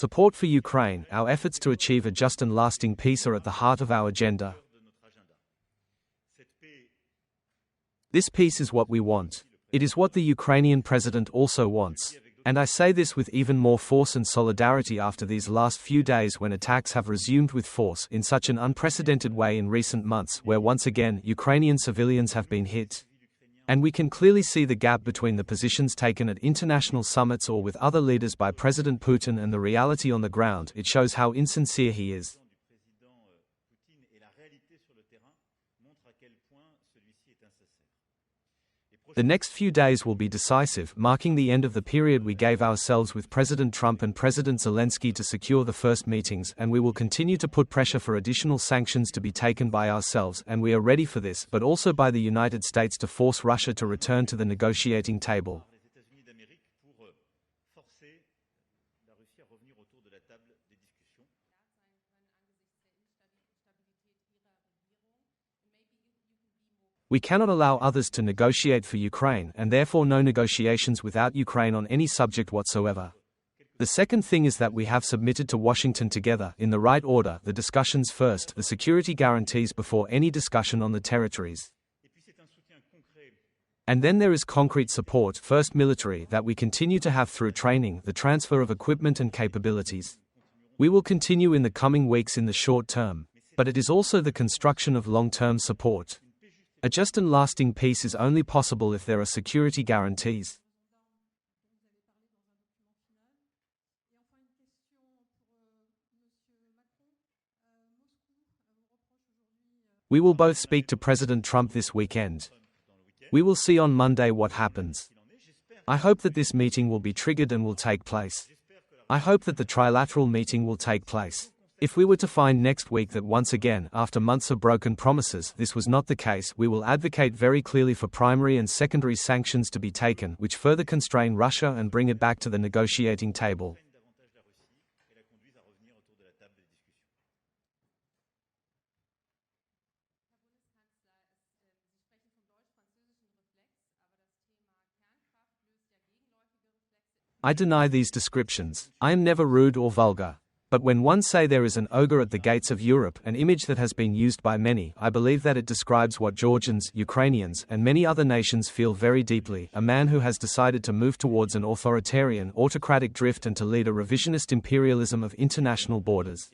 Support for Ukraine, our efforts to achieve a just and lasting peace are at the heart of our agenda. This peace is what we want. It is what the Ukrainian president also wants. And I say this with even more force and solidarity after these last few days when attacks have resumed with force in such an unprecedented way in recent months, where once again Ukrainian civilians have been hit. And we can clearly see the gap between the positions taken at international summits or with other leaders by President Putin and the reality on the ground. It shows how insincere he is. The next few days will be decisive, marking the end of the period we gave ourselves with President Trump and President Zelensky to secure the first meetings, and we will continue to put pressure for additional sanctions to be taken by ourselves, and we are ready for this, but also by the United States to force Russia to return to the negotiating table. We cannot allow others to negotiate for Ukraine, and therefore no negotiations without Ukraine on any subject whatsoever. The second thing is that we have submitted to Washington together, in the right order, the discussions first, the security guarantees before any discussion on the territories. And then there is concrete support, first military, that we continue to have through training, the transfer of equipment and capabilities. We will continue in the coming weeks in the short term. But it is also the construction of long-term support. A just and lasting peace is only possible if there are security guarantees. We will both speak to President Trump this weekend. We will see on Monday what happens. I hope that this meeting will be triggered and will take place. I hope that the trilateral meeting will take place. If we were to find next week that once again, after months of broken promises, this was not the case, we will advocate very clearly for primary and secondary sanctions to be taken, which further constrain Russia and bring it back to the negotiating table. I deny these descriptions. I am never rude or vulgar. But when one say there is an ogre at the gates of Europe, an image that has been used by many, I believe that it describes what Georgians, Ukrainians, and many other nations feel very deeply, a man who has decided to move towards an authoritarian, autocratic drift and to lead a revisionist imperialism of international borders.